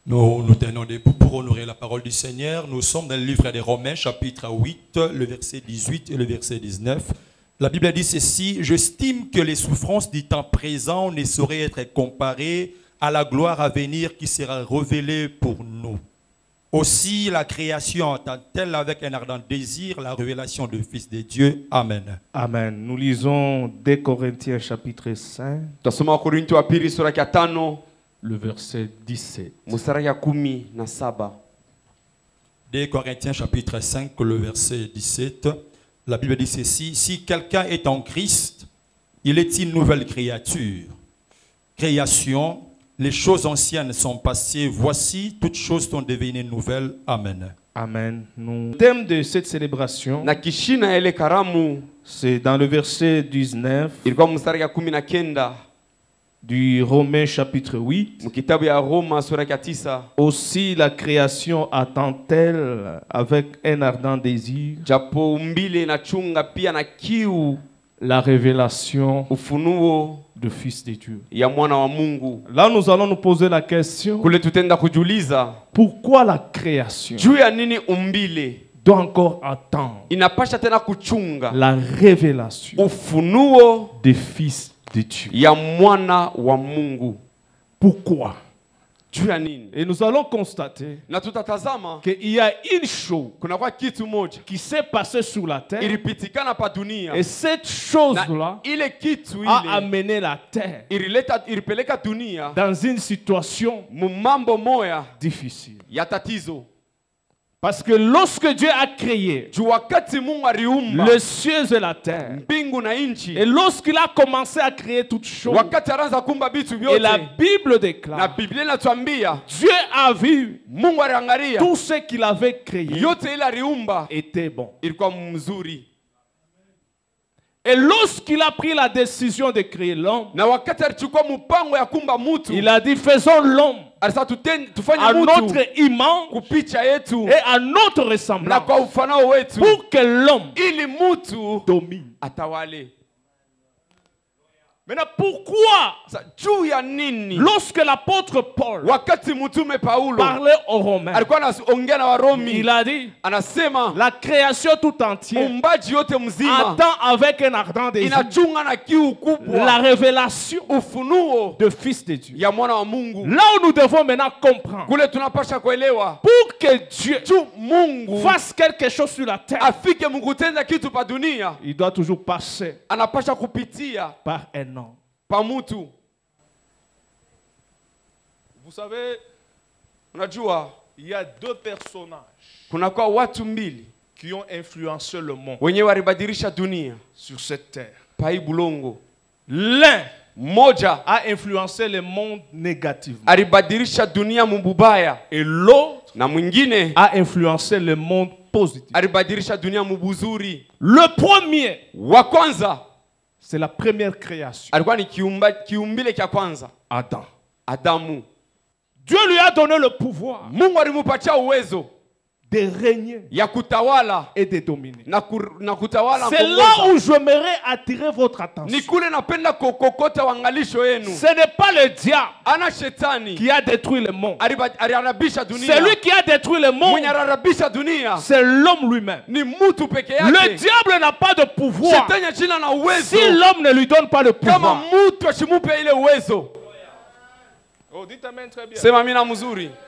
Nous nous tenons debout pour honorer la parole du Seigneur. Nous sommes dans le livre des Romains, chapitre 8, le verset 18 et le verset 19. La Bible dit ceci: j'estime que les souffrances du temps présent ne sauraient être comparées à la gloire à venir qui sera révélée pour nous. Aussi la création attend-elle avec un ardent désir la révélation du Fils de Dieu. Amen. Amen. Nous lisons 2 Corinthiens chapitre 5. Le verset 17. 2 Corinthiens chapitre 5, le verset 17. La Bible dit ceci: si quelqu'un est en Christ, il est une nouvelle créature. Création, les choses anciennes sont passées, voici, toutes choses sont devenues nouvelles. Amen. Amen. Le thème de cette célébration, c'est dans le verset 19 du Romains chapitre 8. Aussi la création attend-elle avec un ardent désir la révélation du Fils de Dieu. Là, nous allons nous poser la question: pourquoi la création doit encore attendre la révélation du Fils de Dieu? Pourquoi? Et nous allons constater qu'il y a une chose qui s'est passée sur la terre, et cette chose-là a amené la terre dans une situation difficile. Parce que lorsque Dieu a créé les cieux et la terre, et lorsqu'il a commencé à créer toutes choses, et la Bible déclare, Dieu a vu tout ce qu'il avait créé était bon. Et lorsqu'il a pris la décision de créer l'homme, il a dit: faisons l'homme à notre image et à notre ressemblance, pour que l'homme domine. Maintenant, pourquoi lorsque l'apôtre Paul parlait aux Romains, il a dit: la création tout entière attend avec un ardent désir la révélation du Fils de Dieu. Là où nous devons maintenant comprendre, pour que Dieu fasse quelque chose sur la terre, il doit toujours passer par un homme. Vous savez, il y a deux personnages qui ont influencé le monde sur cette terre. L'un a influencé le monde négativement, et l'autre a influencé le monde positivement. Le premier, c'est la première création, Adam. Dieu lui a donné le pouvoir de régner et de dominer. C'est là où j'aimerais attirer votre attention. Ce n'est pas le diable qui a détruit le monde. Celui qui a détruit le monde, c'est l'homme lui-même. Le diable n'a pas de pouvoir si l'homme ne lui donne pas le pouvoir. Oh, dites amen très bien.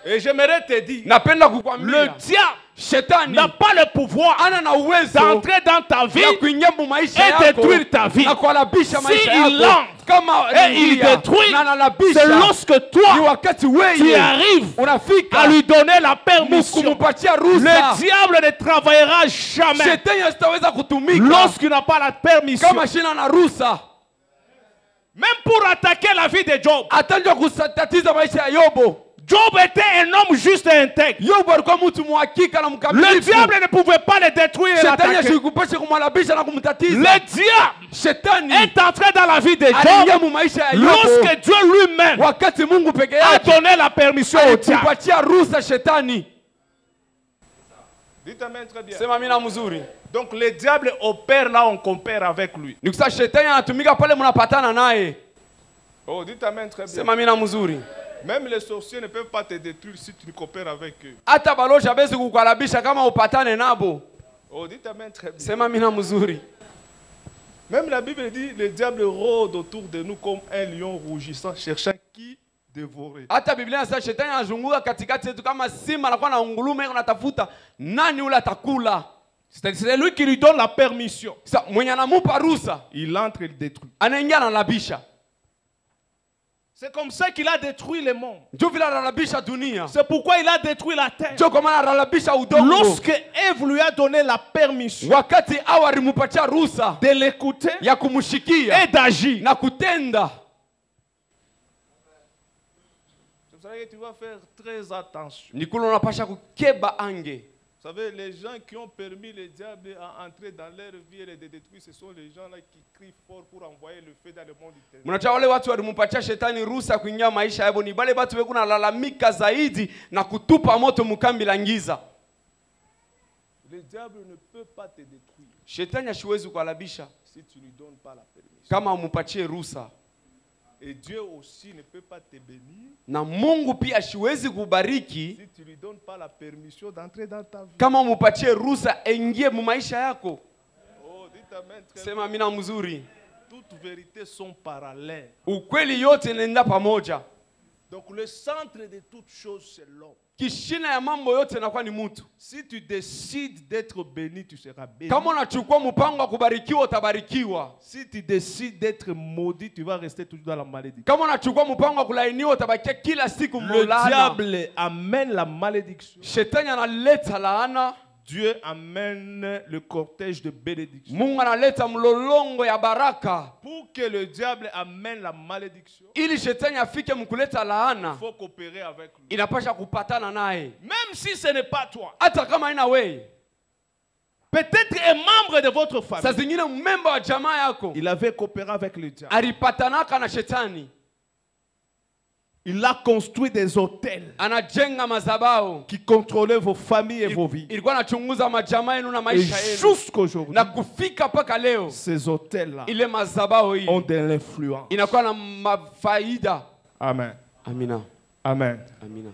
Et j'aimerais te dire, le diable n'a pas le pouvoir d'entrer dans ta vie et détruire ta vie. S'il entre et il détruit, c'est lorsque toi tu arrives à lui donner la permission. Le diable ne travaillera jamais lorsqu'il n'a pas la permission. Même pour attaquer la vie de Job. Job était un homme juste et intègre. Le diable ne pouvait pas le détruire et l'attaquer. Le diable est entré dans la vie de Job lorsque Dieu lui-même a donné la permission au diable. Dites amen très bien. Donc le diable opère là, on compare avec lui. Oh, dites amen très bien. Même les sorciers ne peuvent pas te détruire si tu coopères avec eux. Hata balosha hawezi kukuharibisha kama upatane nabo. Oh, dites amen très bien. Sema mina mzuri. Même la Bible dit le diable rôde autour de nous comme un lion rougissant, cherchant qui dévorer. Hata Biblia inasema shetani anazunguka katikati yetu kama simba anakuwa na ungulume anatafuta nani ule atakula. C'est lui qui lui donne la permission. Sasa mwenye anamupa ruhusa, Il entre et il détruit. anaingia na labisha. C'est comme ça qu'il a détruit le monde. Ndio vile analabisha dunia. C'est pourquoi il a détruit la terre. Ndio kwa maana analabisha udongo. Lorsque Ève lui a donné la permission Wakati Hawa alimpatia ruhusa de l'écouter ya kumshikia et d'agir, na kutenda. c'est pour ça que tu vas faire très attention. Ni kule unapasha kukeba ange. Vous savez, les gens qui ont permis le diable à entrer dans leur vie et de détruire, ce sont les gens là qui crient fort pour envoyer le feu dans le monde éternel. Mnacha wale watu walimpatia shetani ruhusa kuingia maisha yao, ni bale watu weko nalalamika zaidi na kutupa moto mkambi la giza. Le diable ne peut pas te détruire. Shetani hasiwezi kualabisha si tu lui donnes pas la permission. kama umpatie ruhusa. Et Dieu aussi ne peut pas te bénir. Na Mungu pia hasiwezi kubariki si tu lui donnes pas la permission d'entrer dans ta vie. Kama umpatie ruhusa aingie mu maisha yako. Oh, dites amen. Sema amina mzuri. Toutes vérités sont parallèles. Ukweli yote inaenda pamoja. Donc le centre de toutes choses c'est l'homme. Kishina ya mambo yote inakuwa ni mtu. Si tu décides d'être béni, tu seras béni. Kama unachukua mpango wa kubarikiwa utabarikiwa. Si tu décides d'être maudit, tu vas rester toujours dans la malédiction. Kama unachukua mpango wa kulaaniwa utabakia kila siku mlaana. Le diable amène la malédiction. Shetani analeta laana. Dieu amène le cortège de bénédiction. Mungu analeta mlolongo ya baraka. Pour que le diable amène la malédiction, ili shetani afike mkuleta laana, il faut coopérer avec lui. Inapasha kupatana naye. Même si ce n'est pas toi. Hata kama ina wewe. Peut-être un membre de votre famille. Sasa zingine member wa jamaa yako. Il avait coopéré avec le diable. Alipatanaka na shetani. Il a construit des hôtels anajenga mazabao qui contrôlaient vos familles et vos vies. Ilikuwa anachunguza majamaa yenu na maisha yenu. Jusqu'aujourd'hui, na kufika paka leo, ces hôtels-là ile mazabao hii ont de l'influence. Inakuwa na mafaida. Amen. Amina. Amen. Amina.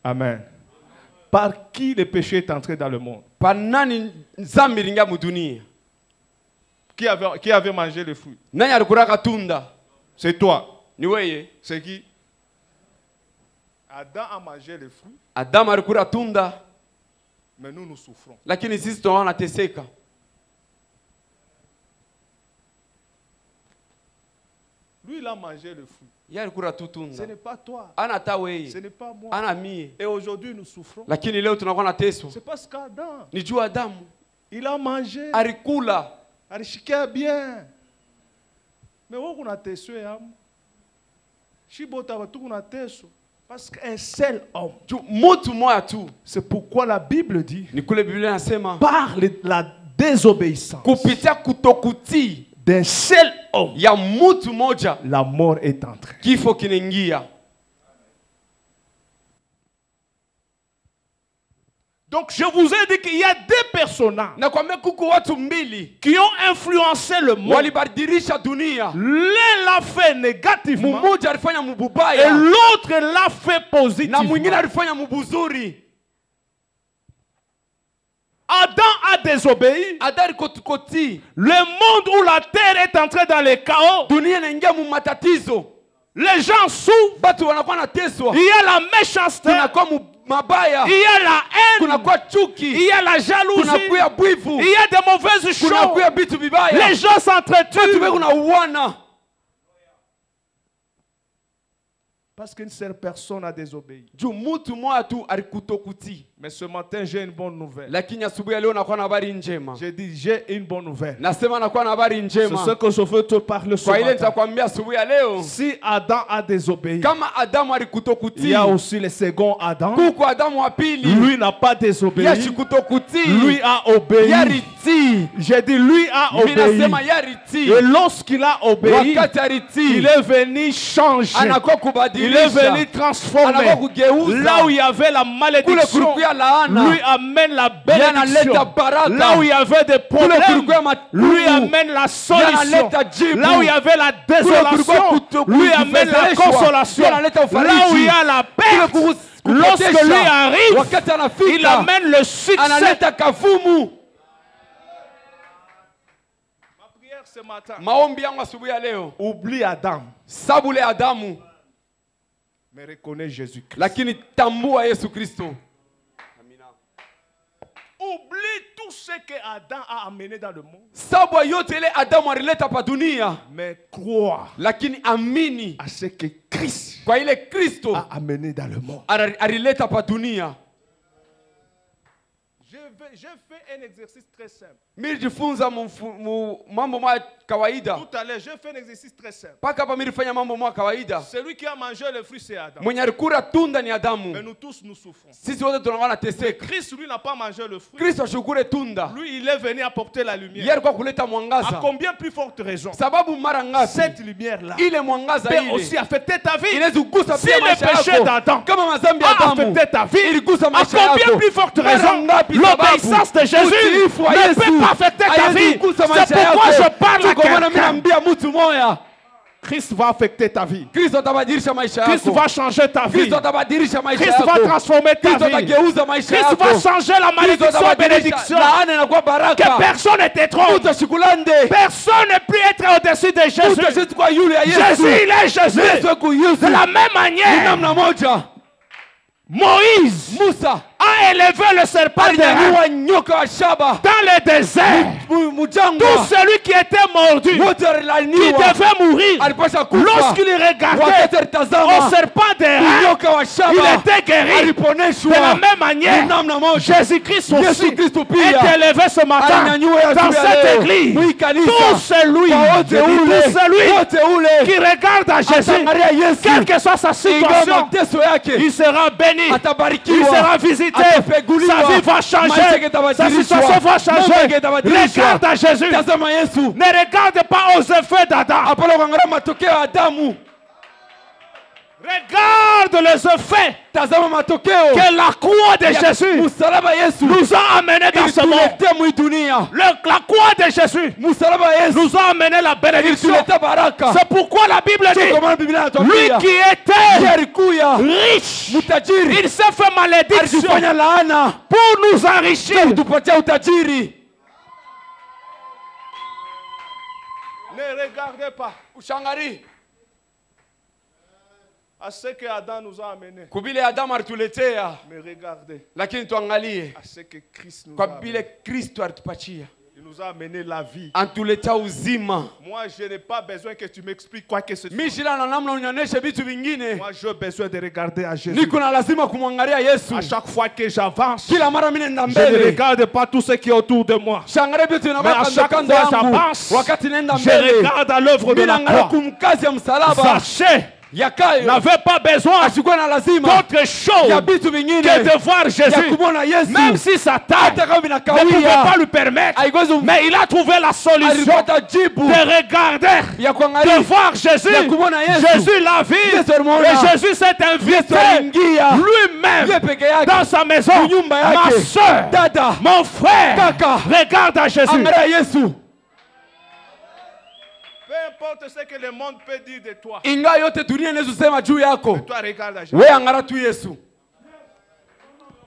Amen. Par qui le péché est entré dans le monde? Par nani nzambi linga mu dunia? Qui avait mangé les fruits? Nani alikuraka tunda? C'est toi. Ni wewe. C'est qui? Adam a mangé les fruits. Adam alikula tunda. Mais nous souffrons. Lakini sisi tunateseka. Lui il a mangé le fruit. Yeye alikula tu tunda. Ce n'est pas toi. Ana ta wewe. Ce n'est pas moi. Ana mie. Et aujourd'hui nous souffrons. Lakini leo tunakuwa na teso. C'est parce qu'Adam. Ni juu Adamu. Il a mangé. Alikula. Alishikia bien. Mais wewe kuna teso yamu. Shibota watu kuna teso. Parce qu'un seul homme. C'est pourquoi la Bible dit. Par la désobéissance. D'un seul homme. La mort est entrée. Donc je vous ai dit qu'il y a deux personnages qui ont influencé le monde. L'un l'a fait négativement et l'autre l'a fait positivement. Adam a désobéi. Le monde où la terre est entrée dans le chaos. Les gens souffrent. Il y a la méchanceté. Il y a la haine. Il y a la jalousie. Il y a des mauvaises choses. Les gens s'entretuent. Parce qu'une seule personne a désobéi. Mais ce matin, j'ai une bonne nouvelle. J'ai dit, j'ai une bonne nouvelle. C'est ce que je veux te parler ce matin. Si Adam a désobéi, il y a aussi le second Adam. Lui n'a pas désobéi. Lui a obéi. J'ai dit, lui a obéi. Et lorsqu'il a obéi, il est venu changer. Il est venu transformer. Là où il y avait la malédiction, lui amène la bénédiction. Là où il y avait des problèmes, lui amène la solution. Là où il y avait la désolation, lui amène la consolation. Là où il y a la perte, lorsque lui arrive, il amène le succès. Ma prière ce matin, oublie Adam, mais reconnais Jésus-Christ. Oublie tout ce que Adam a amené dans le monde. Mais crois à ce que Christ a amené dans le monde. J'ai fait un exercice très simple. Tout à l'heure, j'ai fait un exercice très simple. Celui qui a mangé le fruit, c'est Adam. Mais nous tous, nous souffrons. Mais Christ, lui, n'a pas mangé le fruit. Lui, il est venu apporter la lumière. À combien plus forte raison? Cette lumière-là peut aussi affecter ta vie. Si le péché d'Adam a affecté ta vie, à combien plus forte raison l'obéissance de Jésus ne peut pas affecter ta vie. C'est pourquoi je parle à quelqu'un. Christ va affecter ta vie. Christ va changer ta vie. Christ va transformer ta vie. Christ va changer la malédiction en bénédiction. Que personne ne te trompe. Personne ne peut être au-dessus de Jésus. Jésus, il est Jésus. De la même manière, Moïse a élevé le serpent dans le désert. Tout celui qui était mordu, qui devait mourir, lorsqu'il regardait au serpent derrière, il était guéri. De la même manière, Jésus-Christ aussi est élevé ce matin dans cette église. Tout celui qui regarde à Jésus, quelle que soit sa situation, il sera béni, il sera visité. Sa vie va changer. Sa situation va changer. Regarde à Jésus. Ne regarde pas aux effets d'Adam. Regarde les effets que la croix de Jésus nous a amenés dans ce monde. La croix de Jésus nous a amené la bénédiction. C'est pourquoi la Bible dit, lui qui était riche, il s'est fait malédiction pour nous enrichir. Ne regardez pas à ce que Adam nous a amené. Mais regardez à ce que Christ nous a amené. Il nous a amené la vie. Moi, je n'ai pas besoin que tu m'expliques quoi que ce soit. Moi, j'ai besoin de regarder à Jésus. À chaque fois que j'avance, je ne regarde pas tout ce qui est autour de moi. Mais à chaque fois que j'avance, je regarde à l'œuvre de la croix. Sachez, n'avait pas besoin d'autre chose que de voir Jésus. Même si Satan ne pouvait pas lui permettre, mais il a trouvé la solution de regarder, de voir Jésus. Jésus l'a vu et Jésus s'est invité lui-même dans sa maison. Ma soeur, mon frère, regarde à Jésus. Peu importe ce que le monde peut dire de toi. Mais toi, regarde à Jésus.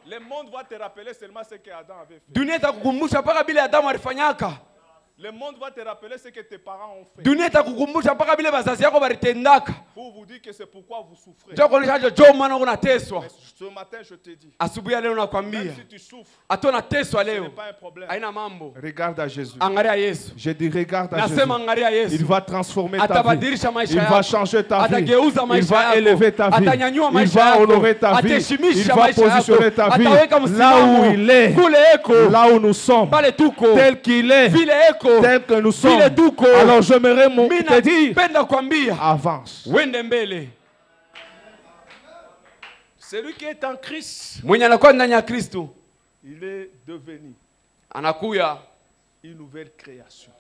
Le monde va te rappeler seulement ce que Adam avait fait. Le monde va te rappeler ce que tes parents ont fait. Pour vous dire que c'est pourquoi vous souffrez. Mais ce matin, je te dis, même si tu souffres, ce n'est pas un problème. Regarde à Jésus. Je dis regarde à Jésus. Il va transformer ta vie. Il va changer ta vie. Il va élever ta vie. Il va honorer ta vie. Il va positionner ta vie là où il est, là où nous sommes, tel qu'il est, tel que nous sommes. Alors j'aimerais te dire, avance. Celui qui est en Christ, il est devenu une nouvelle création.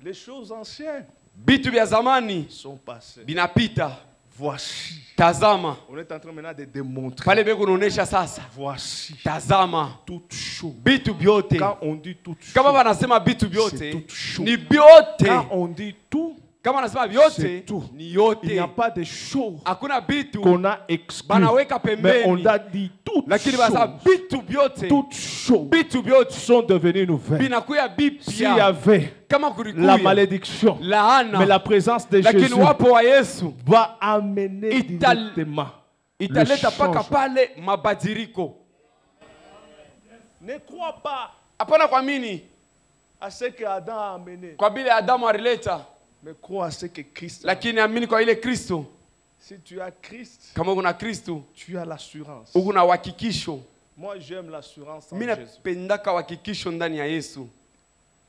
Les choses anciennes Bitu vya zamani sont passés. Binapita. Voici. Tazama. On est en train maintenant de démontrer. Pale beko naonesha sasa. Voici. Tazama. Toute chose. Bitu byote. Quand on dit toute chose. Kama wanasema bitu byote. C'est toute chose. Ni byote. Quand on dit tout. Kama wanasema byote. C'est tout. Ni yote. Il n'y a pas de choses. Hakuna bitu. Qu'on a exclu. Banaweka pembeni. Mais on a dit toutes lakini basa bitu byote. Toutes choses. Bitu byote sont devenues nouvelles. Binakuya bipya. S'il y avait la malédiction, mais la présence de Jésus va amener directement italeta paka pale mabadiriko. Ne crois pas hapana kuamini à ce que Adam a amené, kwa vile Adamu alileta, mais crois à ce que Christ. Lakini amini kwa ile Kristo. Si tu as Christ, kama kuna Kristo, tu as l'assurance. Una uhakikisho. Moi j'aime l'assurance en Jésus. Mimi napendaka uhakikisho ndani ya Yesu.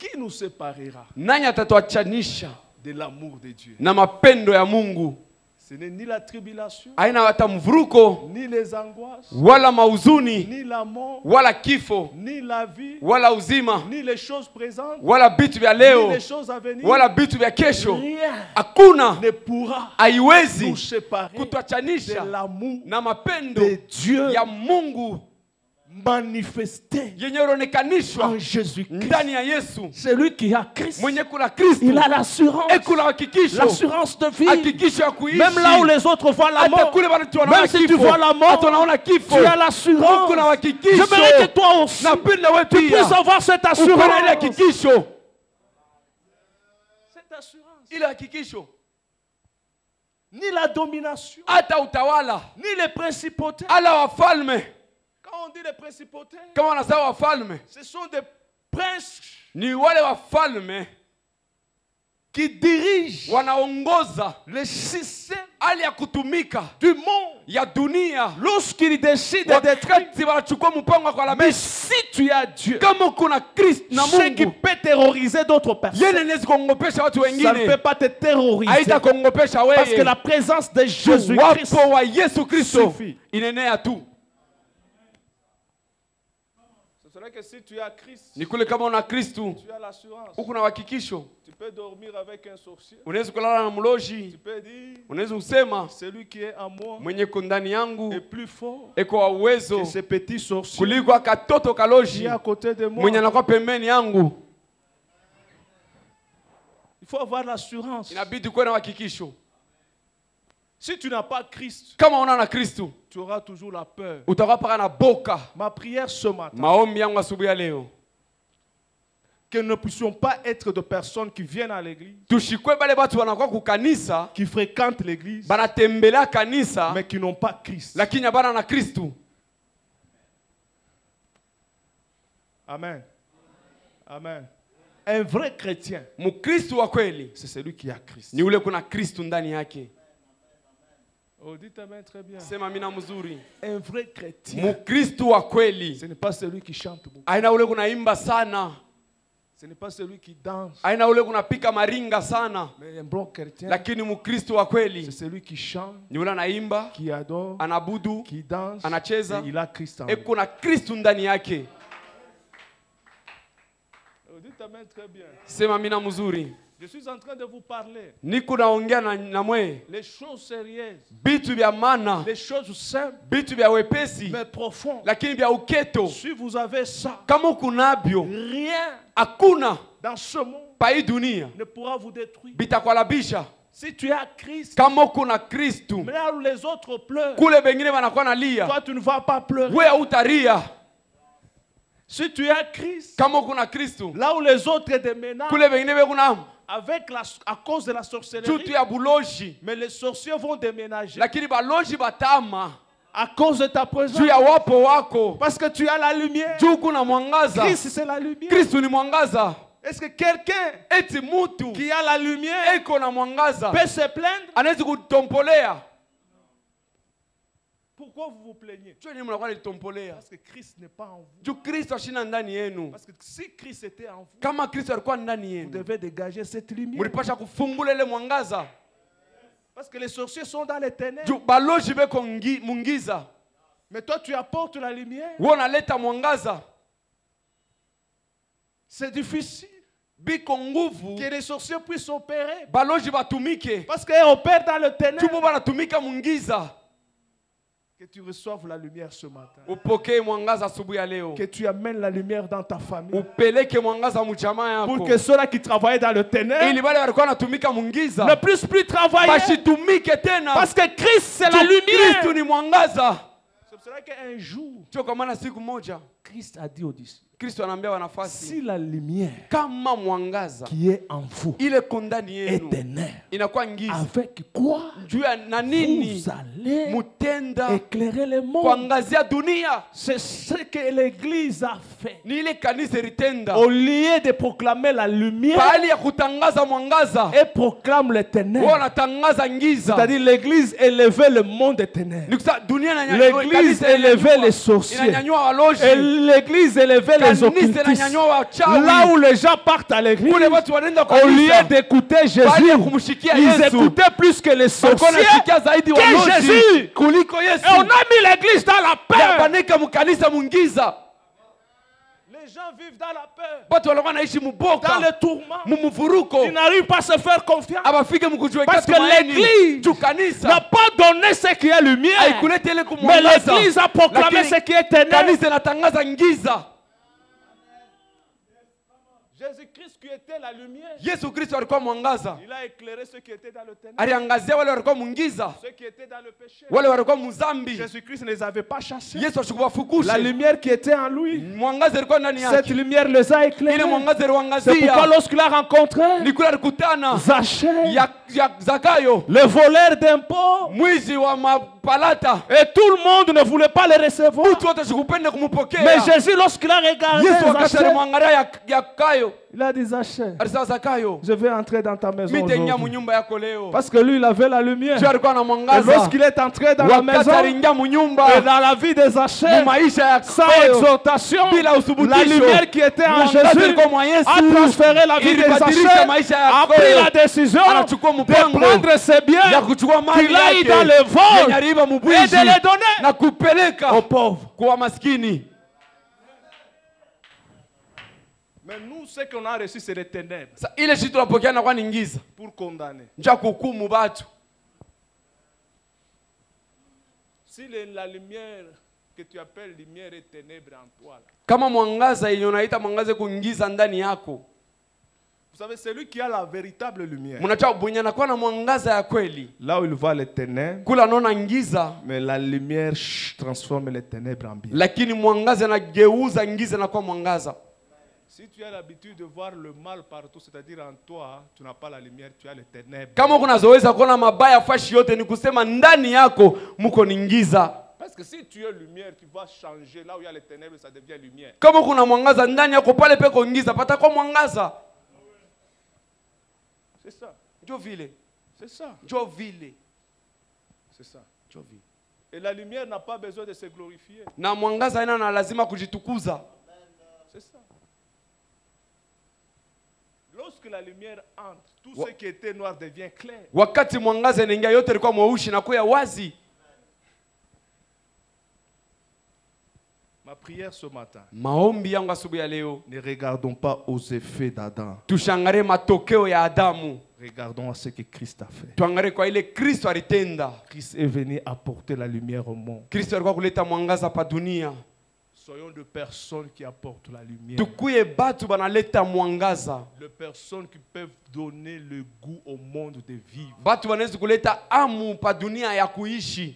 Qui nous séparera? Nani atatuachanisha de l'amour de Dieu? Na mapendo ya Mungu. Ce n'est ni la tribulation, haina hata mvuruko, ni les angoisses, wala mauzuni, ni la mort, wala kifo, ni la vie, wala uzima, ni les choses présentes, wala bitu vya leo, ni les choses à venir, wala bitu vya kesho. Rien hakuna ne pourra haiwezi nous séparer kutuachanisha de l'amour na mapendo de Dieu ya Mungu manifesté en Jésus-Christ. Celui qui a Christ, il a l'assurance de vie. Même là où les autres voient la mort, même si tu vois la mort, tu as l'assurance. J'aimerais que toi aussi, tu puisses avoir cette assurance. Cette assurance. Ni la domination, ni les principautés. Quand on dit les principautés, ce sont des princes qui dirigent le système du monde. Lorsqu'ils décident d'être, mais si tu as Dieu, ce qui peut terroriser d'autres personnes, ça ne peut pas te terroriser, parce que la présence de Jésus-Christ suffit. C'est vrai que si tu as Christ, tu as l'assurance. Tu peux dormir avec un sorcier. Tu peux dire, celui qui est en moi est plus fort que ce petit sorcier qui est à côté de moi. Il faut avoir l'assurance. Si tu n'as pas Christ, tu auras toujours la peur. Ma prière ce matin, que nous ne puissions pas être de personnes qui viennent à l'église, qui fréquentent l'église, mais qui n'ont pas Christ. Amen. Amen. Un vrai chrétien, c'est celui qui a Christ. Oh, dites amen très bien. Un vrai chrétien, ce n'est pas celui qui chante beaucoup. Ce n'est pas celui qui danse. Mais un bon chrétien, c'est celui qui chante, qui adore, qui danse, et il a Christ en lui. Oh, dites amen très bien. Je suis en train de vous parler. Les choses sérieuses. Les choses simples. Mais profondes. Si vous avez ça, rien dans ce monde ne pourra vous détruire. Si tu as Christ, mais là où les autres pleurent, toi tu ne vas pas pleurer. Si tu as Christ, là où les autres te menacent, à cause de la sorcellerie, mais les sorciers vont déménager à cause de ta présence, parce que tu as la lumière. Christ c'est la lumière. Est-ce que quelqu'un qui a la lumière peut se plaindre? Pourquoi vous vous plaignez? Parce que Christ n'est pas en vous. Parce que si Christ était en vous, vous devez dégager cette lumière. Parce que les sorciers sont dans les ténèbres. Mais toi tu apportes la lumière. C'est difficile que les sorciers puissent opérer. Parce qu'ils opèrent dans le ténèbre. Que tu reçoives la lumière ce matin. Que tu amènes la lumière dans ta famille. Pour que ceux-là qui travaillaient dans le ténèbre ne puissent plus travailler. Parce que Christ c'est la lumière. C'est pour cela qu'un jour, Christ a dit aux disciples, si la lumière qui est en vous est ténèbre, avec quoi vous allez éclairer le monde? C'est ce que l'Église a fait. Au lieu de proclamer la lumière, elle proclame les ténèbres. C'est-à-dire l'Église élevait le monde des ténèbres. L'Église élevait les sorciers. Et l'Église élevait les occultistes. Là où les gens partent à l'église, au lieu d'écouter Jésus, ils écoutaient plus que les sorciers que Jésus. Et on a mis l'église dans la peur. Les gens vivent dans la peur, dans le tourment. Ils n'arrivent pas à se faire confiance. Parce que l'église n'a pas donné ce qui est lumière, mais l'église a proclamé ce qui est ténèbres. Jésus-Christ qui était la lumière, il a éclairé ceux qui étaient dans le ténèbre, ceux qui étaient dans le péché. Jésus-Christ ne les avait pas chassés. La lumière qui était en lui, cette lumière les a éclairés. C'est pourquoi lorsqu'il a rencontré Zachée, le voleur d'impôts, et tout le monde ne voulait pas les recevoir, mais Jésus, lorsqu'il a regardé Zachée, il a dit Zachée, je vais entrer dans ta maison aujourd'hui. Parce que lui, il avait la lumière. Et lorsqu'il est entré dans la maison et dans la vie de Zachée, sans exhortation, la lumière qui était en Jésus a transféré la vie de Zachée, a pris la décision de prendre ses biens qu'il a eu dans le vol et de les donner aux pauvres. Mais nous, ce qu'on a reçu, c'est les ténèbres. Pour condamner. Si la lumière que tu appelles lumière est ténèbre en toi, vous savez, celui qui a la véritable lumière, là où il voit les ténèbres, mais la lumière transforme les ténèbres en bien. Si tu as l'habitude de voir le mal partout, c'est-à-dire en toi, tu n'as pas la lumière, tu as les ténèbres. Parce que si tu es lumière, tu vas changer. Là où il y a les ténèbres, ça devient lumière. C'est ça. C'est ça. C'est ça. Et la lumière n'a pas besoin de se glorifier. C'est ça. Lorsque la lumière entre, tout ce qui était noir devient clair. Ma prière ce matin, ne regardons pas aux effets d'Adam. Regardons à ce que Christ a fait. Christ est venu apporter la lumière au monde. Soyons de personnes qui apportent la lumière. De personnes qui peuvent donner le goût au monde de vivre.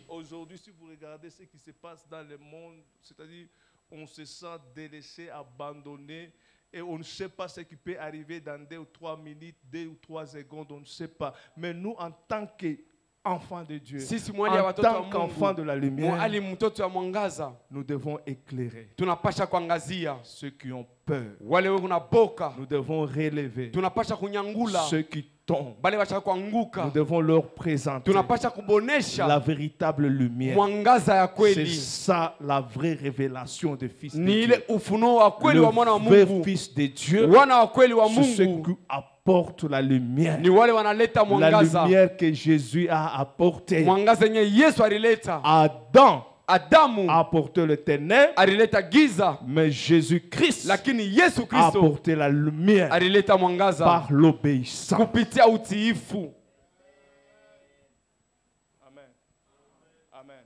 Aujourd'hui, si vous regardez ce qui se passe dans le monde, c'est-à-dire on se sent délaissé, abandonné, et on ne sait pas ce qui peut arriver dans 2 ou 3 minutes, 2 ou 3 secondes, on ne sait pas. Mais nous, en tant qu'enfants de Dieu, en tant qu'enfants de la lumière, nous devons éclairer ceux qui ont peur. Nous devons relever ceux qui tombent. Nous devons leur présenter la véritable lumière. C'est ça la vraie révélation du Fils de Dieu. Le vrai Fils de Dieu, c'est ceux qui apportent la lumière. La lumière que Jésus a apportée. Adam Adamu a apporté le ténèbre, alileta giza, mais Jésus-Christ lakini Yesu a Kristo apporté la lumière alileta mwangaza par l'obéissance. kupitia utiifu. Amen. Amen.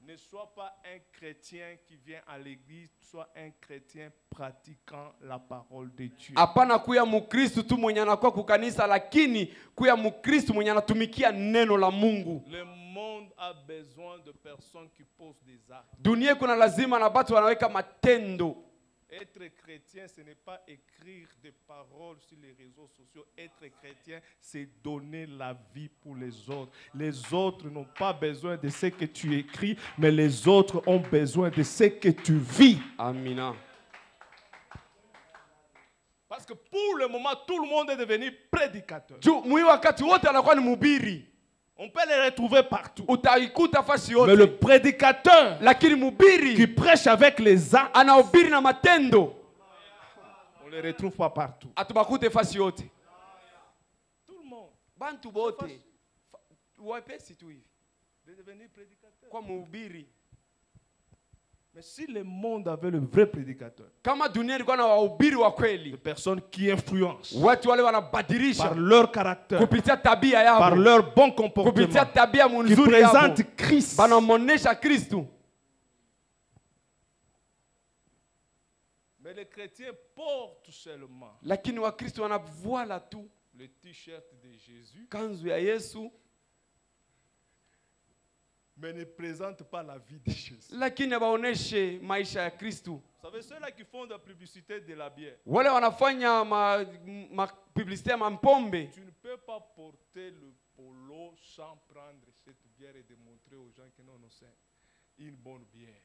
Ne sois pas un chrétien qui vient à l'église, sois un chrétien pratiquant la parole de Dieu. Hapana kuya mukristo tu mwenye anakuwa kukanisa, lakini kuya mukristo mwenye anatumikia neno la Mungu. Le monde a besoin de personnes qui posent des actes. Dunia kuna lazima na batu wanaweka matendo. Être chrétien, ce n'est pas écrire des paroles sur les réseaux sociaux. Être chrétien, c'est donner la vie pour les autres. Les autres n'ont pas besoin de ce que tu écris, mais les autres ont besoin de ce que tu vis. Amina. Parce que pour le moment, tout le monde est devenu prédicateur. On peut les retrouver partout. Mais le prédicateur qui prêche avec les actes, on ne les retrouve pas partout. Tout le monde. De devenir prédicateur. Mais si le monde avait le vrai prédicateur, des personnes qui influencent par leur caractère, par leur bon comportement, qui présentent Christ, mais les chrétiens portent seulement le t-shirt de Jésus, mais ne présente pas la vie de Jésus. Vous savez, ceux-là qui font de la publicité de la bière, tu ne peux pas porter le polo sans prendre cette bière et démontrer aux gens que non, c'est une bonne bière.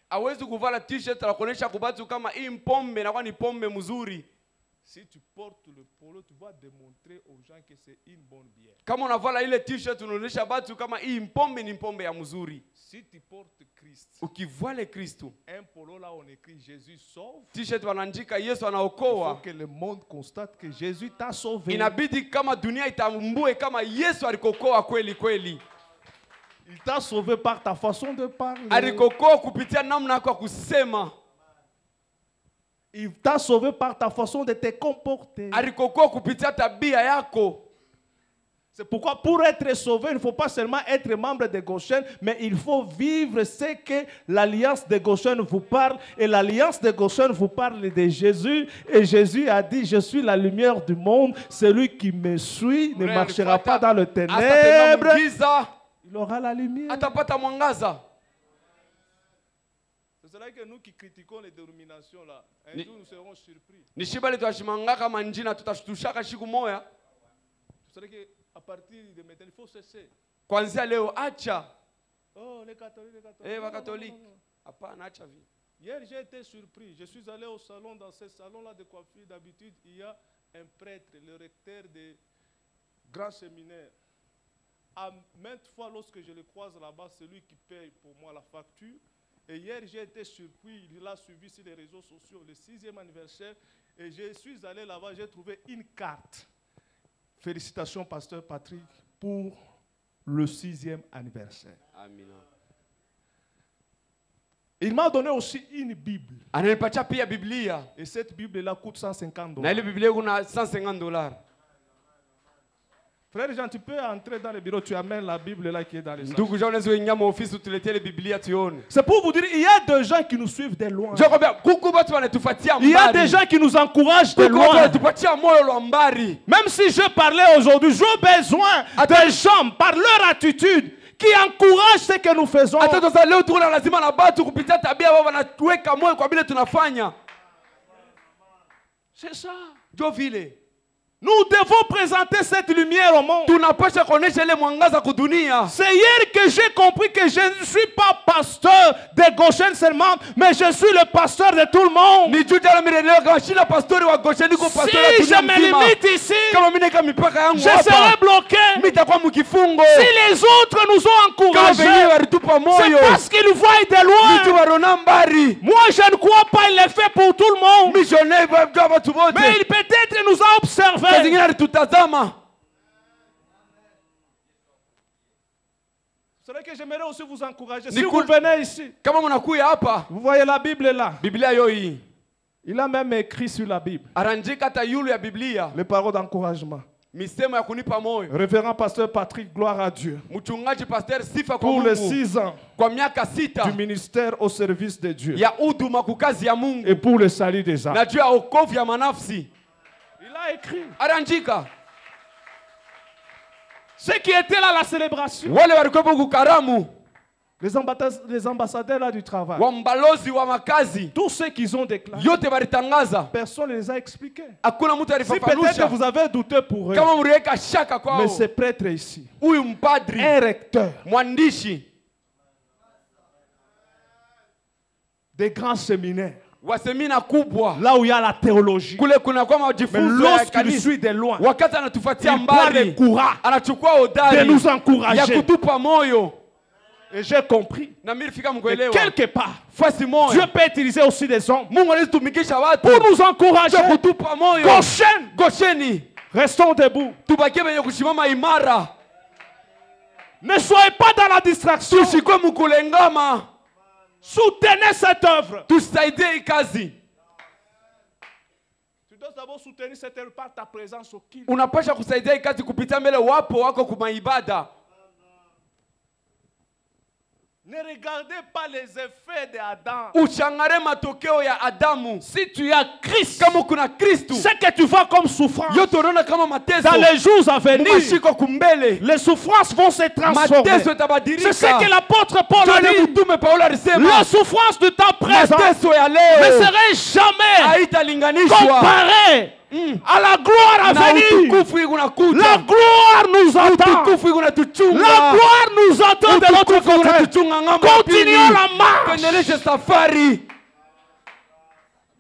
Si tu portes le polo, tu vas démontrer aux gens que c'est une bonne bière. Si tu portes Christ, un polo là on écrit Jésus sauve, il faut que le monde constate que Jésus t'a sauvé. Il t'a sauvé par ta façon de parler. Il t'a sauvé par ta façon de te comporter. C'est pourquoi pour être sauvé, il ne faut pas seulement être membre de Goshen, mais il faut vivre ce que l'alliance de Goshen vous parle. Et l'alliance de Goshen vous parle de Jésus. Et Jésus a dit, je suis la lumière du monde. Celui qui me suit ne marchera pas dans le ténèbre. Il aura la lumière. C'est cela que nous qui critiquons les dénominations là, un jour nous serons surpris. C'est cela qu'à partir de maintenant, il faut cesser. Oh, les catholiques. Hier, j'ai été surpris. Je suis allé au salon, dans ce salon-là de coiffure. D'habitude, il y a un prêtre, le recteur des grands séminaires. À maintes fois, lorsque je le croise là-bas, c'est lui qui paye pour moi la facture. Et hier, j'ai été surpris, il l'a suivi sur les réseaux sociaux, le 6e anniversaire. Et je suis allé là-bas, j'ai trouvé une carte. Félicitations, pasteur Patrick, pour le 6e anniversaire. Amen. Il m'a donné aussi une Bible. Et cette Bible-là coûte $150. Frère Jean, tu peux entrer dans le bureau, tu amènes la Bible là qui est dans les salles. C'est pour vous dire, il y a des gens qui nous suivent de loin. Il y a des gens qui nous encouragent de loin. Même si je parlais aujourd'hui, j'ai besoin des gens, par leur attitude, qui encouragent ce que nous faisons. C'est ça. Nous devons présenter cette lumière au monde. C'est hier que j'ai compris que je ne suis pas pasteur de Goshen seulement, mais je suis le pasteur de tout le monde. Si je me limite ici, je serai bloqué. Si les autres nous ont encouragés, c'est parce qu'ils voient de loin. Moi, je ne crois pas qu'il est fait pour tout le monde. Mais il peut-être nous a observé. C'est vrai que j'aimerais aussi vous encourager. Si vous venez ici, vous voyez la Bible est là. Il a même écrit sur la Bible les paroles d'encouragement. Révérend pasteur Patrick, gloire à Dieu. Pour les 6 ans du ministère au service de Dieu. Et pour le salut des âmes. Il a écrit. Ceux qui étaient là à la célébration. Les ambassadeurs là du travail. Tous ceux qui ont déclaré. Personne ne les a expliqués. Si peut-être que vous avez douté pour eux. Mais ce prêtre ici. Un recteur. Des grands séminaires. Là où il y a la théologie. Mais lorsqu'il suit de loin, il prend le courage de nous encourager. Et j'ai compris que quelque part, Dieu peut utiliser aussi des hommes pour nous encourager. Goshen, restons debout. Ne soyez pas dans la distraction. Soutenez cette œuvre. Tu dois d'abord soutenir cette œuvre par ta présence au kill. Ne regardez pas les effets d'Adam. Si tu as Christ, ce que tu vois comme souffrance, dans les jours à venir, les souffrances vont se transformer. C'est ce que l'apôtre Paul a dit. La souffrance du temps présent ne serait jamais comparée à la gloire à venir. La gloire nous attend. La gloire nous attend de l'autre côté. Continuons la marche.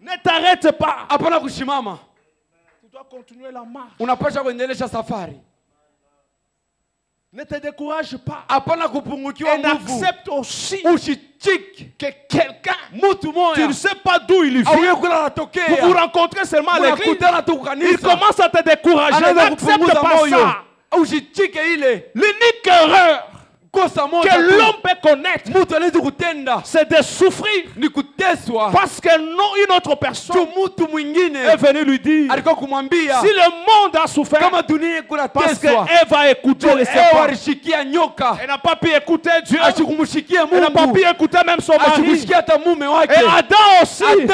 Ne t'arrête pas. Tu dois continuer la marche. Ne te décourage pas. Et n'accepte aussi que quelqu'un, tu ne sais pas d'où il vient, vous vous rencontrez seulement à l'église, il commence à te décourager. N'accepte pas ça. L'unique erreur que l'homme peut connaître, c'est de souffrir parce que non, une autre personne est venue lui dire si le monde a souffert parce qu'elle va écouter les serpents. Elle n'a pas pu écouter Dieu. Elle n'a pas pu écouter même son mari. Et Adam aussi, il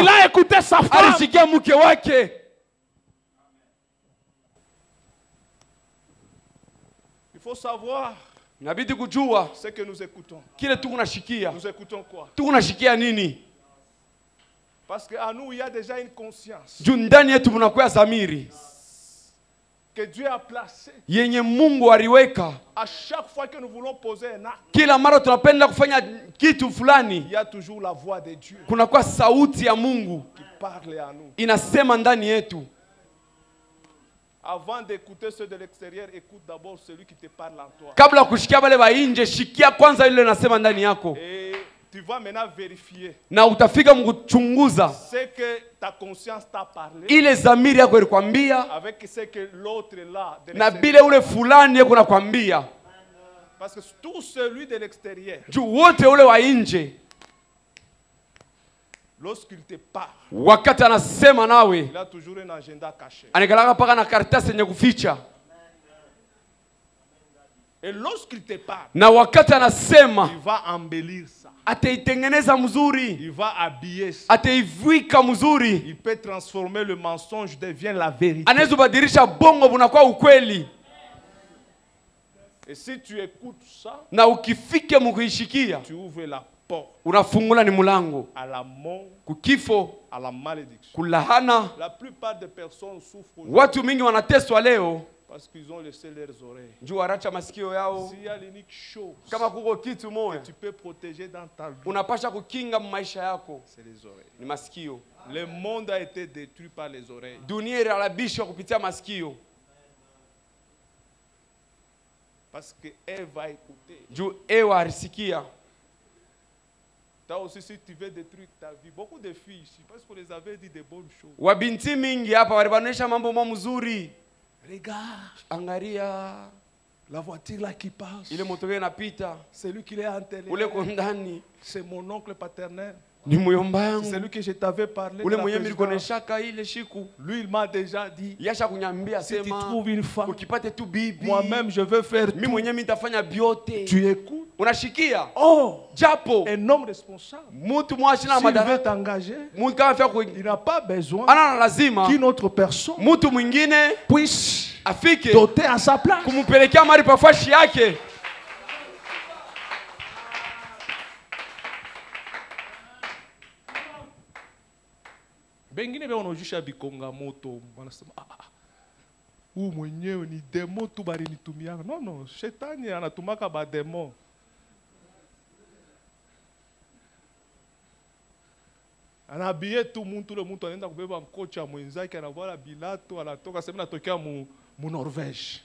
a écouté sa femme. Il faut savoir ce que nous écoutons. Nous écoutons quoi? Parce qu'à nous, il y a déjà une conscience que Dieu a placée. À chaque fois que nous voulons poser un acte, il y a toujours la voix de Dieu qui parle à nous. Avant d'écouter ceux de l'extérieur, écoute d'abord celui qui te parle en toi. Et tu vas maintenant vérifier ce que ta conscience t'a parlé avec ce que l'autre là de l'extérieur. Parce que tout celui de l'extérieur, lorsqu'il te parle, il a toujours un agenda caché. Et lorsqu'il te parle, il va embellir ça. Il va habiller ça. Il peut transformer le mensonge devient la vérité. Et si tu écoutes ça, tu ouvres la porte à la mort, à la malédiction. La plupart des personnes souffrent parce qu'ils ont laissé leurs oreilles. S'il y a l'unique chose que tu peux protéger dans ta vie, c'est les oreilles. Le monde a été détruit par les oreilles. Parce qu'elle va écouter. Toi aussi, si tu veux détruire ta vie, beaucoup de filles ici, parce qu'on les avait dit de bonnes choses. Regarde, angaria. La voiture là qui passe. Ile motoke inapita. C'est lui qui l'a enterré. Ule kondani. C'est mon oncle paternel. Ni muyomba yangu. C'est lui que je t'avais parlé. Ule mwenye nilikuoneshaka ile shiku. Lui il m'a déjà dit. Yasha kunyambia si tu sema. trouves une femme. Ukipate tu bibi. Moi-même je veux faire tout. Mimi mwenye nitafanya biote. Tu écoutes. Unashikia. Oh, japo un homme responsable. Mutu mwashi na madaraka. S'il veut t'engager. Mutu kama fia il n'a pas besoin. Ana lazima. Qu'une autre personne. Mutu mwingine puisse afike. Doter à sa place. Kumupelekea mali pa fashi yake. Bengine wanaojisha bikonga moto wanasema huu mwenyewe ni demo tu bali nitumia. No, shetani anatumaka ba demo. Anabie tu muntu le muntu anaenda kubeba mkocha mwenzake anavala bilato anatoka sema natokea mu Norvège.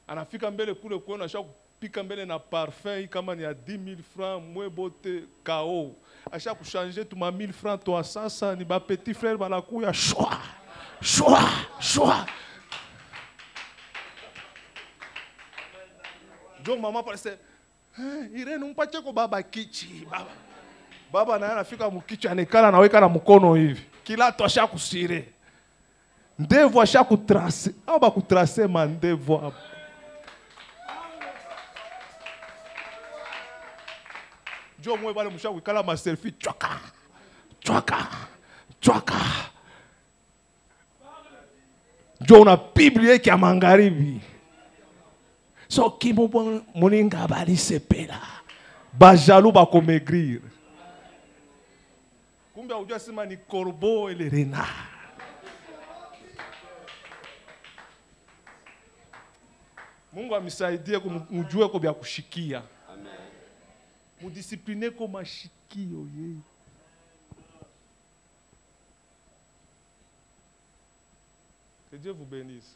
Anafika mbele kule kuona shaka pika mbele na parfum kama ni ya 10,000 francs mwe bote KO. Acha kuchanger tu ma 1000 francs toi sasa ni ba petit frère banakuya shwa. Jo mama parece Irene umpache ko baba kichi baba na anafika mkichi anekala naweka na mkono hivi. Kila to acha kusire. Ndevu acha kutrace. Aba kutrace mandevu hapo. Jo mwe bale musha wikala ma selfie chwaka. Jo una Biblia ki amangaribi. So kimo moninga bali sepela. Ba jaloux ba komegrir. Kumbe unajua sema ni corbeau et le renard. Mungu amisaidie kumjue kwa kushikia. Mudiscipline comme mashikio ye. Que Dieu vous bénisse.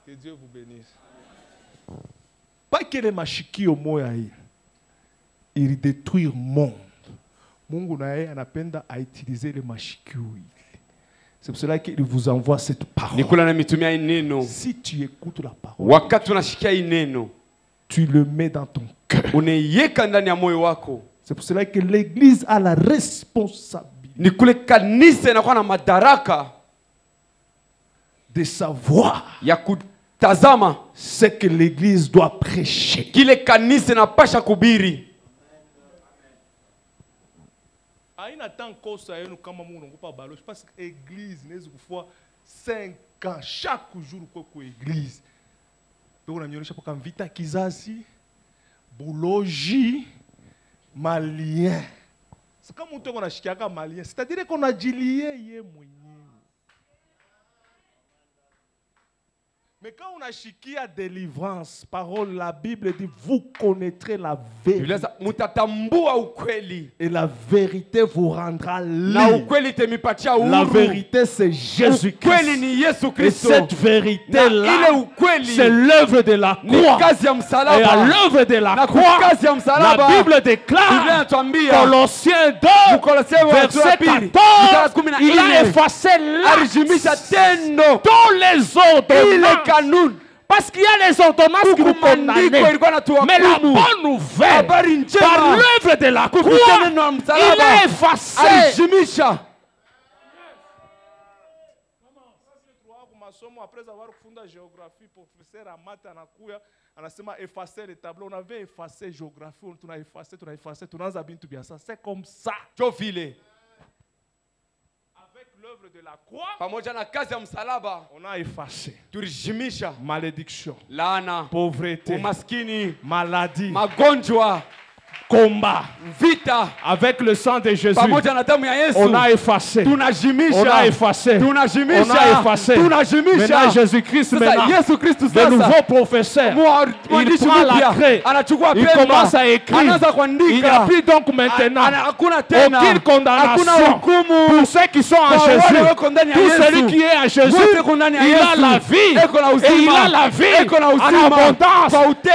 Que Dieu vous bénisse. Pas que les mashikio moya hii. Il détruire monde. Mungu na yeye anapenda a utiliser les mashikio. C'est pour cela qu'il vous envoie cette parole. Si tu écoutes la parole, tu le mets dans ton cœur. C'est pour cela que l'église a la responsabilité de savoir ce que l'église doit prêcher. Aina tant kosa yenu kama mungu ngopa baloche parce que église nezi kufua 5 ans chaque jour kwa église. Beko na nyonyesha paka mvita kizazi boulogi malien. C'est comme mtu qu'on a shikiaka malien, c'est-à-dire qu'on a jilié ye mwenyewe. Mais quand on a shikia délivrance, parole, la Bible dit, vous connaîtrez la vérité. Et la vérité vous rendra libre. La vérité, c'est Jésus-Christ. Et cette vérité-là, c'est l'œuvre de la croix. Et à l'œuvre de la croix, la Bible déclare, Colossiens 2, verset 14, il a effacé l'acte, tous les ordonnances. Parce qu'il y a les ordonnances qui nous condamnent. Mais la bonne nouvelle, par l'œuvre de la croix, il a effacé. Après avoir fondé géographie, professeur Amata anakuya anasema effacer les tableaux. On avait effacé géographie, on a effacé, tunaanza bintu bia ça. C'est comme ça. L'œuvre de la croix, on a effacé malédiction, pauvreté, maladie, combat, vita, avec le sang de Jésus, on a effacé, on a effacé, on a effacé. Maintenant Jésus-Christ, le nouveau professeur, il prend la craie, il commence à écrire. Il n'y a plus donc maintenant aucune condamnation pour ceux qui sont en Jésus. Tout celui qui est en Jésus, il a la vie, et il a la vie en abondance.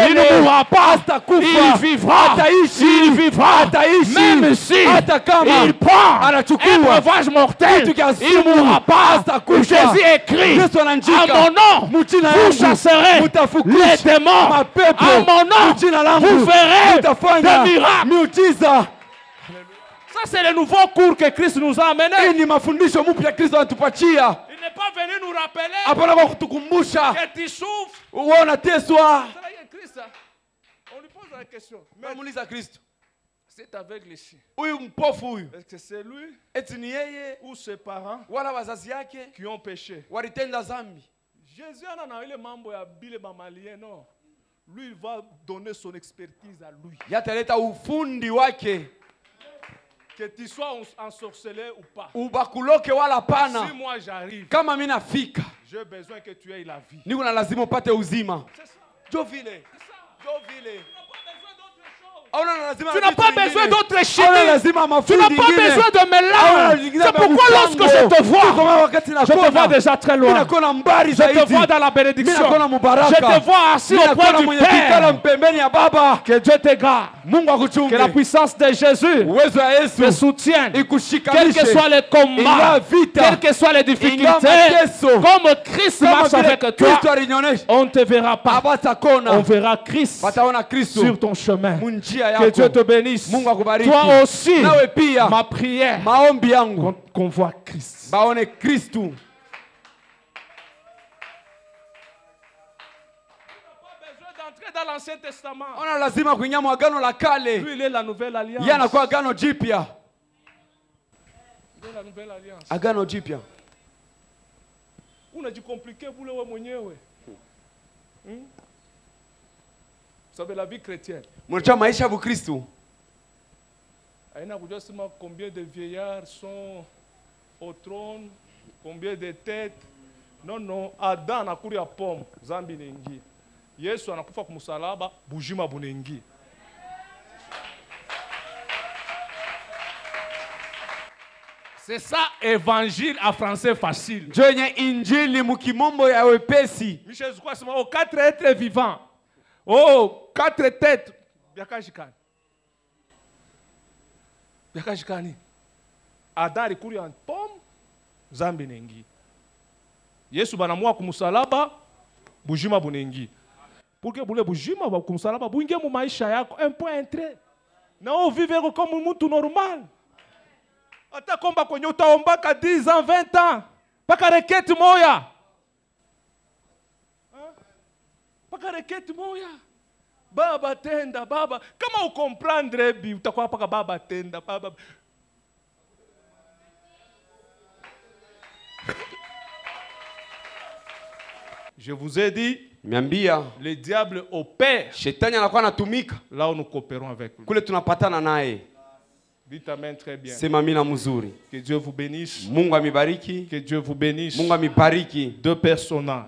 Il ne mourra pas, il vivra. il vivra, même si il prend un breuvage mortel, il ne mourra pas. Jésus écrit, à mon nom, vous chasserez les démons. À mon nom, vous verrez des miracles. Ça, c'est le nouveau cours que Christ nous a amené. Il n'est pas venu nous rappeler que tu souffres. On lui pose la question. C'est avec les chiens. Est-ce que c'est lui ou ses parents qui ont péché? Jésus a eu le membre à Bile Mamalien, non. Lui, il va donner son expertise à lui. Que tu sois ensorcelé ou pas. Si moi j'arrive, j'ai besoin que tu aies la vie. Tu n'as pas besoin d'autre chimie. Tu n'as pas besoin de mélange. C'est pourquoi lorsque je te vois déjà très loin. Je te vois dans la bénédiction. Je te vois assis au point du Père. Que Dieu te garde. Que la puissance de Jésus te soutienne. Quels que soient les combats, quelles que soient les difficultés, comme Christ marche avec toi, on ne te verra pas. On verra Christ sur ton chemin. Que Dieu te bénisse. Toi aussi, ma prière, qu'on voit Christ. Dans l'Ancien Testament, lui, il est la nouvelle alliance. Il est la nouvelle alliance. Agano jipya. Unajikomplike bule wewe mwenyewe. Vous savez, la vie chrétienne. Combien de vieillards sont au trône, combien de têtes. Non, non, Adam a couru à pomme, Zambi nengi. Yesu anakufa kumusalaba, bujima bunengi. C'est ça, évangile en français facile. Michel Zouka, c'est aux 4 êtres vivants. Oh, 4 têtes. Biakashikani. Adam alikuri en pomme, Zambi nengi. Yesu banamua kumusalaba, bujima bunengi. Pour que bule bujima kumusalaba, bunge mu maisha yako, un point entrée. Na vivre comme mutu normal. Ata komba kwenye utaombaka 10 ans, 20 ans. Paka reketi moya. Paka reketi moya. Baba tenda, baba. Kama ukomprendre bi, utakuwa paka baba tenda, baba. Je vous ai dit, le diable opère là où nous coopérons avec lui. Dites amen très bien. Que Dieu vous bénisse. Que Dieu vous bénisse. 2 personnages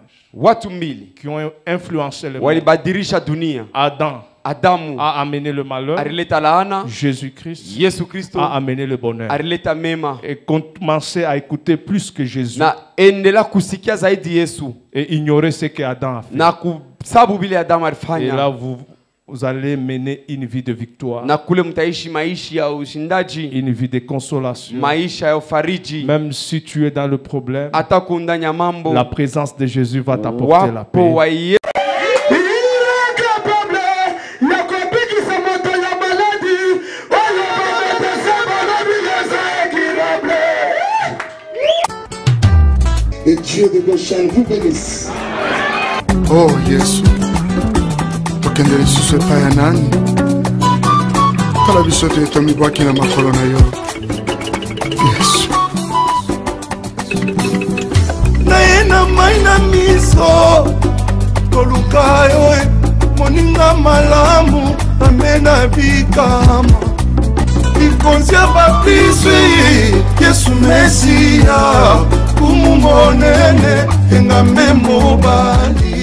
qui ont influencé le monde. Adam a amené le malheur. Jésus-Christ a amené le bonheur. Et commencez à écouter plus que Jésus. Et ignorer ce que Adam a fait. Et là, vous allez mener une vie de victoire. Une vie de consolation. Même si tu es dans le problème, la présence de Jésus va t'apporter la paix. Et Dieu de Goshen vous bénisse. Oh Yesu, tokendele susu epai ya nani? Tala biso te tomibwaki na makolo na yo. Yesu. Naye na mai na miso toluka yo moninga malamu amena bikama. Ikonzia baptiswe Yesu Mesia. Kumu monene enga memo bali